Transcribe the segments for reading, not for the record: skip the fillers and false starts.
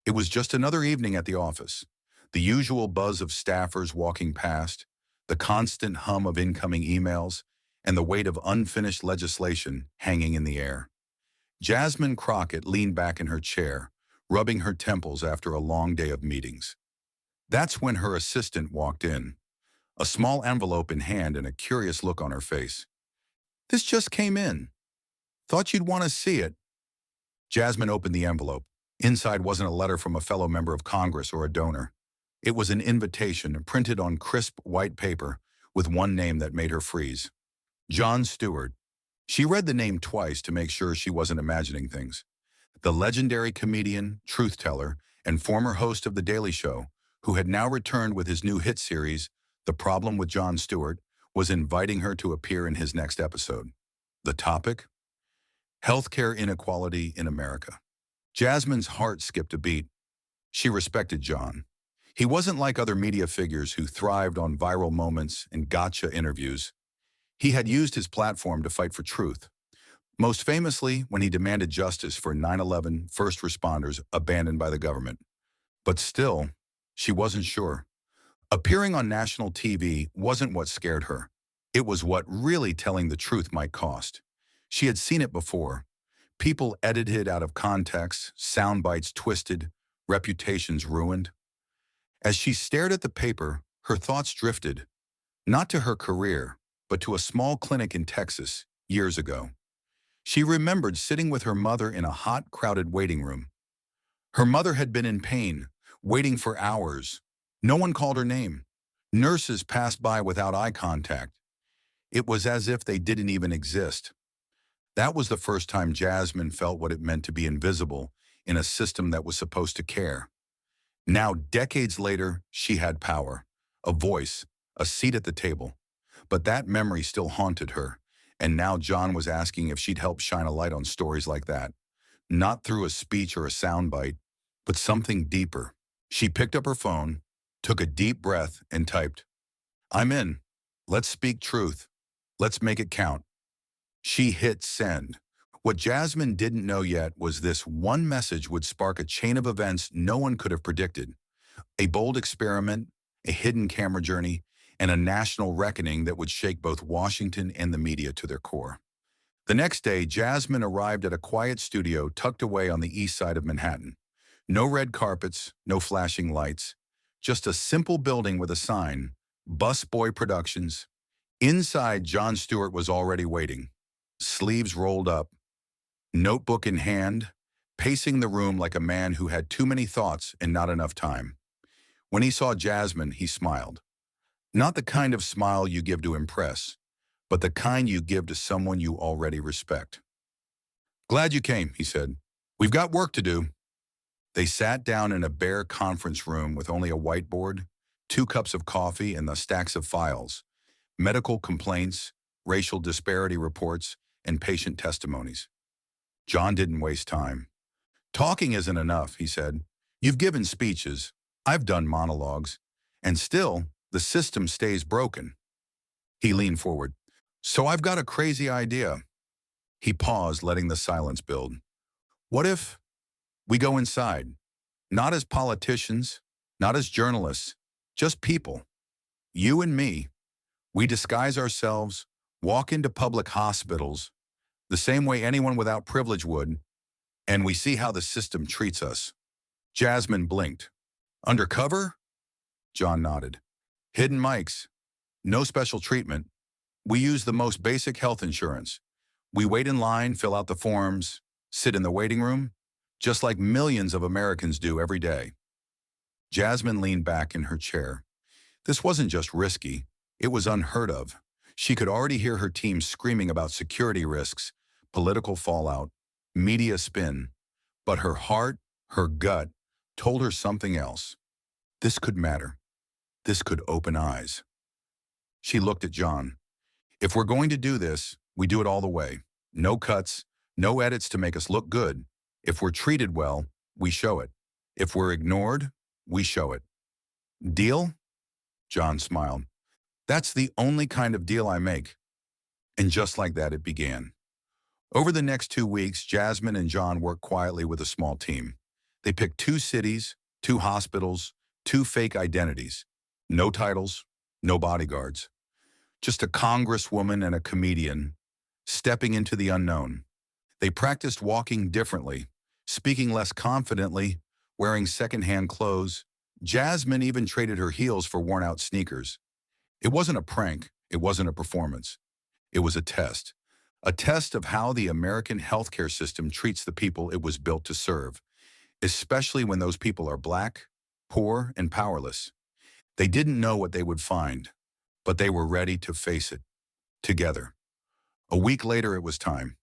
It was just another evening at the office. The usual buzz of staffers walking past, the constant hum of incoming emails, and the weight of unfinished legislation hanging in the air. Jasmine Crockett leaned back in her chair, rubbing her temples after a long day of meetings. That's when her assistant walked in, a small envelope in hand and a curious look on her face. "This just came in. Thought you'd want to see it." Jasmine opened the envelope. Inside wasn't a letter from a fellow member of Congress or a donor. It was an invitation printed on crisp white paper with one name that made her freeze. Jon Stewart. She read the name twice to make sure she wasn't imagining things. The legendary comedian, truth-teller, and former host of The Daily Show, who had now returned with his new hit series, The Problem with Jon Stewart, was inviting her to appear in his next episode. The topic? Healthcare inequality in America. Jasmine's heart skipped a beat. She respected Jon. He wasn't like other media figures who thrived on viral moments and gotcha interviews. He had used his platform to fight for truth, most famously when he demanded justice for 9/11 first responders abandoned by the government. But still, she wasn't sure. Appearing on national TV wasn't what scared her. It was what really telling the truth might cost. She had seen it before. People edited out of context, sound bites twisted, reputations ruined. As she stared at the paper, her thoughts drifted, not to her career, but to a small clinic in Texas years ago. She remembered sitting with her mother in a hot, crowded waiting room. Her mother had been in pain, waiting for hours. No one called her name. Nurses passed by without eye contact. It was as if they didn't even exist. That was the first time Jasmine felt what it meant to be invisible in a system that was supposed to care. Now, decades later, she had power, a voice, a seat at the table. But that memory still haunted her, and now Jon was asking if she'd help shine a light on stories like that. Not through a speech or a soundbite, but something deeper. She picked up her phone, took a deep breath, and typed, "I'm in. Let's speak truth. Let's make it count." She hit send. What Jasmine didn't know yet was this one message would spark a chain of events no one could have predicted. A bold experiment, a hidden camera journey, and a national reckoning that would shake both Washington and the media to their core. The next day, Jasmine arrived at a quiet studio tucked away on the east side of Manhattan. No red carpets, no flashing lights, just a simple building with a sign, Busboy Productions. Inside, Jon Stewart was already waiting, sleeves rolled up, notebook in hand, pacing the room like a man who had too many thoughts and not enough time. When he saw Jasmine, he smiled. Not the kind of smile you give to impress, but the kind you give to someone you already respect. "Glad you came," he said. "We've got work to do." They sat down in a bare conference room with only a whiteboard, 2 cups of coffee, and the stacks of files, medical complaints, racial disparity reports, and patient testimonies. Jon didn't waste time. "Talking isn't enough," he said. "You've given speeches. I've done monologues. And still, the system stays broken." He leaned forward. "So I've got a crazy idea." He paused, letting the silence build. "What if we go inside? Not as politicians, not as journalists, just people. You and me. We disguise ourselves, walk into public hospitals, the same way anyone without privilege would, and we see how the system treats us." Jasmine blinked. "Undercover?" Jon nodded. "Hidden mics. No special treatment. We use the most basic health insurance. We wait in line, fill out the forms, sit in the waiting room, just like millions of Americans do every day." Jasmine leaned back in her chair. This wasn't just risky, it was unheard of. She could already hear her team screaming about security risks, political fallout, media spin. But her heart, her gut, told her something else. This could matter. This could open eyes. She looked at Jon. "If we're going to do this, we do it all the way. No cuts, no edits to make us look good. If we're treated well, we show it. If we're ignored, we show it. Deal?" Jon smiled. "That's the only kind of deal I make." And just like that, it began. Over the next 2 weeks, Jasmine and Jon worked quietly with a small team. They picked two cities, two hospitals, two fake identities. No titles, no bodyguards. Just a congresswoman and a comedian stepping into the unknown. They practiced walking differently, speaking less confidently, wearing secondhand clothes. Jasmine even traded her heels for worn-out sneakers. It wasn't a prank. It wasn't a performance. It was a test. A test of how the American healthcare system treats the people it was built to serve, especially when those people are black, poor, and powerless. They didn't know what they would find, but they were ready to face it, together. A week later, it was time.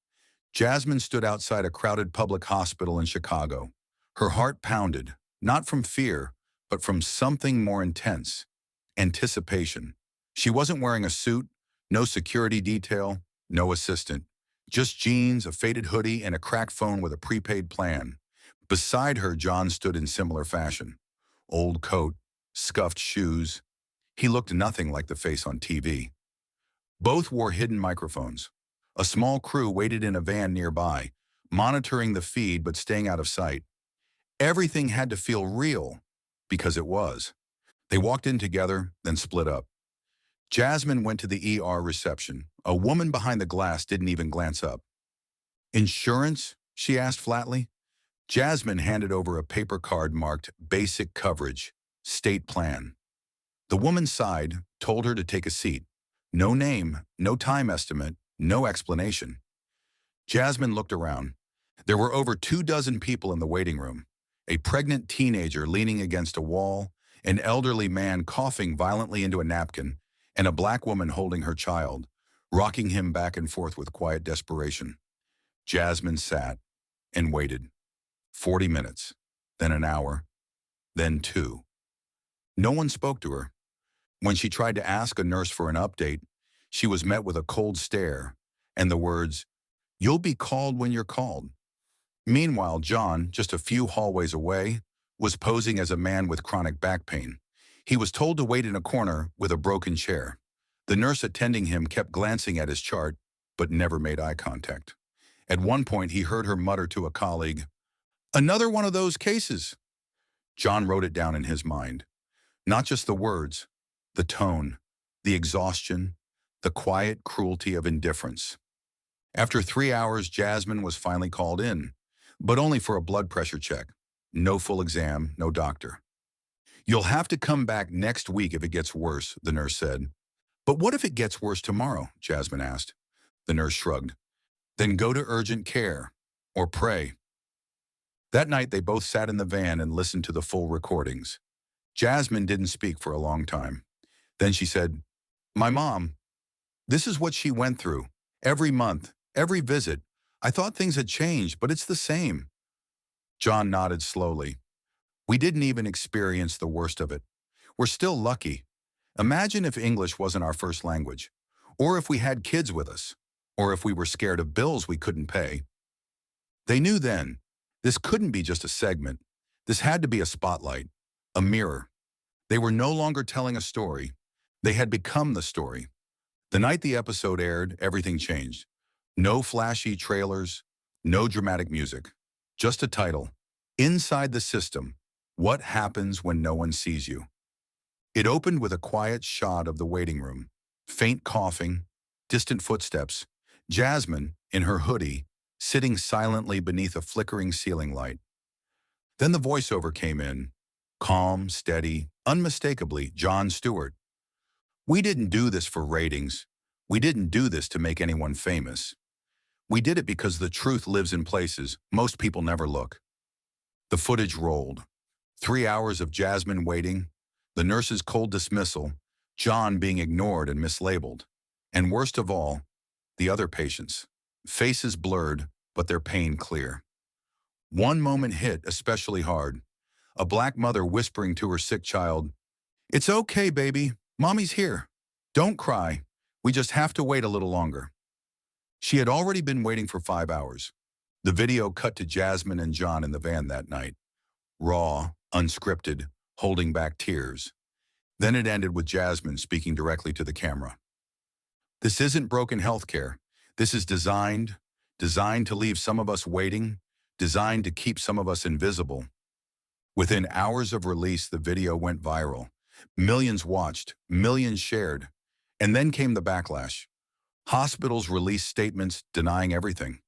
Jasmine stood outside a crowded public hospital in Chicago. Her heart pounded, not from fear, but from something more intense, anticipation. She wasn't wearing a suit, no security detail, no assistant. Just jeans, a faded hoodie, and a cracked phone with a prepaid plan. Beside her, John stood in similar fashion. Old coat, scuffed shoes. He looked nothing like the face on TV. Both wore hidden microphones. A small crew waited in a van nearby, monitoring the feed but staying out of sight. Everything had to feel real, because it was. They walked in together, then split up. Jasmine went to the ER reception. A woman behind the glass didn't even glance up. "Insurance?" she asked flatly. Jasmine handed over a paper card marked Basic Coverage, State Plan. The woman sighed, told her to take a seat. No name, no time estimate, no explanation. Jasmine looked around. There were over 24 people in the waiting room. A pregnant teenager leaning against a wall, an elderly man coughing violently into a napkin, and a black woman holding her child, rocking him back and forth with quiet desperation. Jasmine sat and waited. 40 minutes, then an hour, then 2. No one spoke to her. When she tried to ask a nurse for an update, she was met with a cold stare and the words, "You'll be called when you're called." Meanwhile, John, just a few hallways away, was posing as a man with chronic back pain. He was told to wait in a corner with a broken chair. The nurse attending him kept glancing at his chart, but never made eye contact. At one point, he heard her mutter to a colleague, "Another one of those cases." John wrote it down in his mind. Not just the words, the tone, the exhaustion, the quiet cruelty of indifference. After 3 hours, Jasmine was finally called in, but only for a blood pressure check. No full exam, no doctor. "You'll have to come back next week if it gets worse," the nurse said. "But what if it gets worse tomorrow?" Jasmine asked. The nurse shrugged. "Then go to urgent care, or pray." That night, they both sat in the van and listened to the full recordings. Jasmine didn't speak for a long time. Then she said, "My mom, this is what she went through. Every month, every visit. I thought things had changed, but it's the same." John nodded slowly. "We didn't even experience the worst of it. We're still lucky. Imagine if English wasn't our first language, or if we had kids with us, or if we were scared of bills we couldn't pay." They knew then, this couldn't be just a segment. This had to be a spotlight, a mirror. They were no longer telling a story. They had become the story. The night the episode aired, everything changed. No flashy trailers, no dramatic music, just a title. Inside the System, What Happens When No One Sees You. It opened with a quiet shot of the waiting room. Faint coughing, distant footsteps. Jasmine, in her hoodie, sitting silently beneath a flickering ceiling light. Then the voiceover came in. Calm, steady, unmistakably Jon Stewart. "We didn't do this for ratings. We didn't do this to make anyone famous. We did it because the truth lives in places most people never look." The footage rolled. 3 hours of Jasmine waiting, the nurse's cold dismissal, John being ignored and mislabeled. And worst of all, the other patients. Faces blurred, but their pain clear. One moment hit especially hard. A black mother whispering to her sick child, "It's okay, baby. Mommy's here. Don't cry. We just have to wait a little longer." She had already been waiting for 5 hours. The video cut to Jasmine and John in the van that night. Raw, unscripted, holding back tears. Then it ended with Jasmine speaking directly to the camera. "This isn't broken healthcare. This is designed to leave some of us waiting, designed to keep some of us invisible. Within hours of release, the video went viral. Millions watched, millions shared. And then came the backlash. Hospitals released statements denying everything.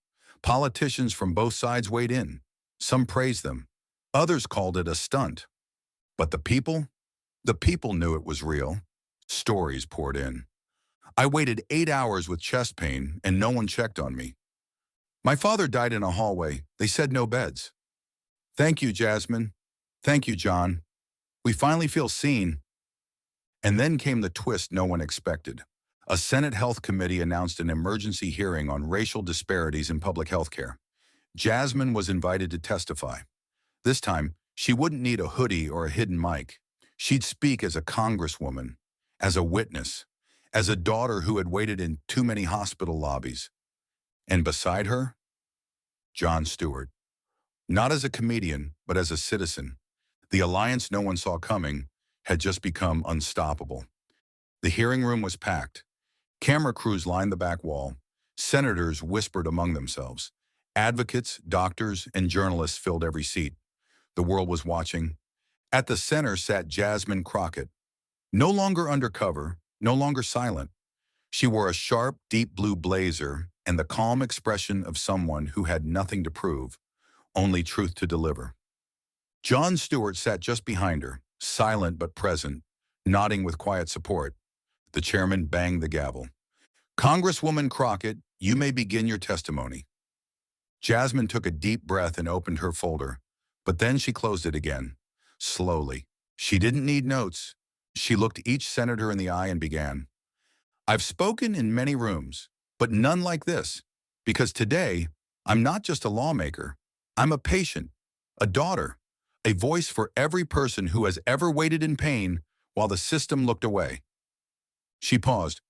Politicians from both sides weighed in. Some praised them. Others called it a stunt. But the people? The people knew it was real. Stories poured in. I waited 8 hours with chest pain and no one checked on me. My father died in a hallway. They said no beds. Thank you, Jasmine. Thank you, Jon. We finally feel seen. And then came the twist no one expected. A Senate Health Committee announced an emergency hearing on racial disparities in public health care. Jasmine was invited to testify. This time, she wouldn't need a hoodie or a hidden mic. She'd speak as a congresswoman, as a witness, as a daughter who had waited in too many hospital lobbies. And beside her, Jon Stewart. Not as a comedian, but as a citizen. The alliance no one saw coming had just become unstoppable. The hearing room was packed. Camera crews lined the back wall. Senators whispered among themselves. Advocates, doctors, and journalists filled every seat. The world was watching. At the center sat Jasmine Crockett. No longer undercover, no longer silent. She wore a sharp, deep blue blazer and the calm expression of someone who had nothing to prove, only truth to deliver. Jon Stewart sat just behind her, silent but present, nodding with quiet support. The chairman banged the gavel. Congresswoman Crockett, you may begin your testimony. Jasmine took a deep breath and opened her folder, but then she closed it again, slowly. She didn't need notes. She looked each senator in the eye and began. I've spoken in many rooms, but none like this, because today, I'm not just a lawmaker. I'm a patient, a daughter, a voice for every person who has ever waited in pain while the system looked away. She paused.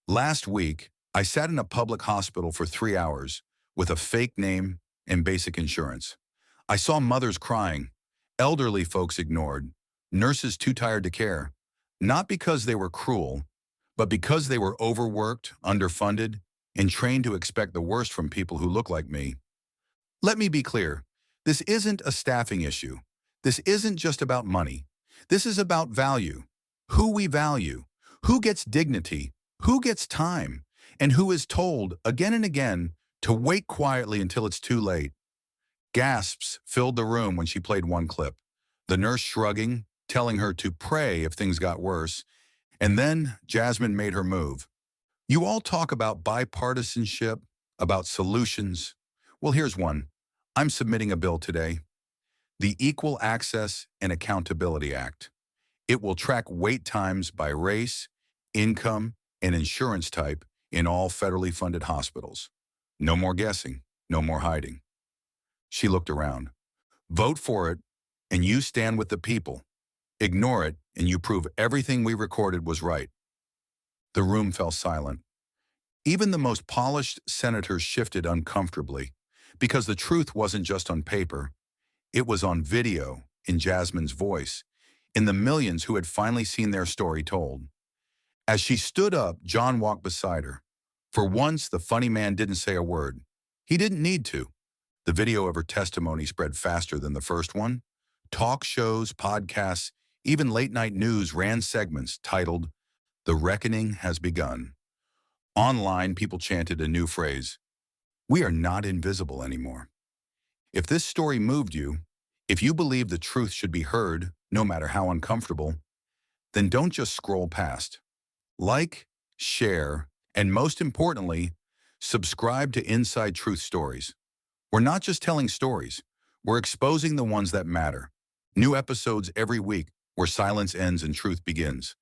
Last week, I sat in a public hospital for 3 hours with a fake name and basic insurance. I saw mothers crying, elderly folks ignored, nurses too tired to care, not because they were cruel, but because they were overworked, underfunded, and trained to expect the worst from people who look like me. Let me be clear. This isn't a staffing issue. This isn't just about money. This is about value. Who we value, who gets dignity, who gets time, and who is told again and again to wait quietly until it's too late. Gasps filled the room when she played one clip. The nurse shrugging, telling her to pray if things got worse. And then Jasmine made her move. You all talk about bipartisanship, about solutions. Well, here's one. I'm submitting a bill today. The Equal Access and Accountability Act. It will track wait times by race, income, and insurance type in all federally funded hospitals. No more guessing, no more hiding. She looked around. Vote for it, and you stand with the people. Ignore it, and you prove everything we recorded was right. The room fell silent. Even the most polished senators shifted uncomfortably, because the truth wasn't just on paper. It was on video, in Jasmine's voice, in the millions who had finally seen their story told. As she stood up, Jon walked beside her. For once, the funny man didn't say a word. He didn't need to. The video of her testimony spread faster than the first one. Talk shows, podcasts, even late-night news ran segments titled, The Reckoning Has Begun. Online, people chanted a new phrase, we are not invisible anymore. If this story moved you, if you believe the truth should be heard, no matter how uncomfortable, then don't just scroll past. Like, share, and most importantly, subscribe to Inside Truth Stories. We're not just telling stories, we're exposing the ones that matter. New episodes every week where silence ends and truth begins.